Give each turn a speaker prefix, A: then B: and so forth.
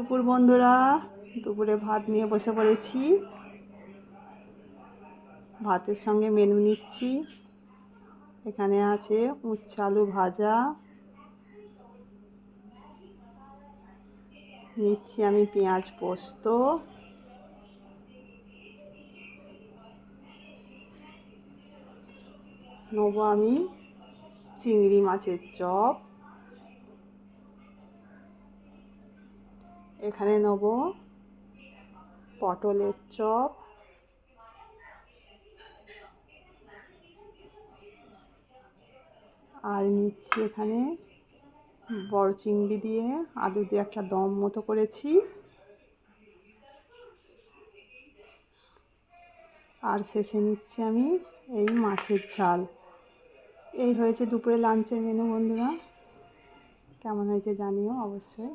A: দুপুর বন্ধুরা, দুপুরে ভাত নিয়ে বসে পড়েছি। ভাতের সঙ্গে মেনু নিচ্ছি। এখানে আছে উচ্ছে আলু ভাজা, নিচ্ছি আমি পেঁয়াজ পোস্ত, নেবো আমি চিংড়ি মাছের চপ, এখানে নেব পটলের চপ, আর নিচ্ছি এখানে বড় চিংড়ি দিয়ে আলু দিয়ে একটা দম মতো করেছি, আর শেষে নিচ্ছি আমি এই মাছের ঝাল। এই হয়েছে দুপুরে লাঞ্চের মেনু বন্ধুরা। কেমন হয়েছে জানিও অবশ্যই।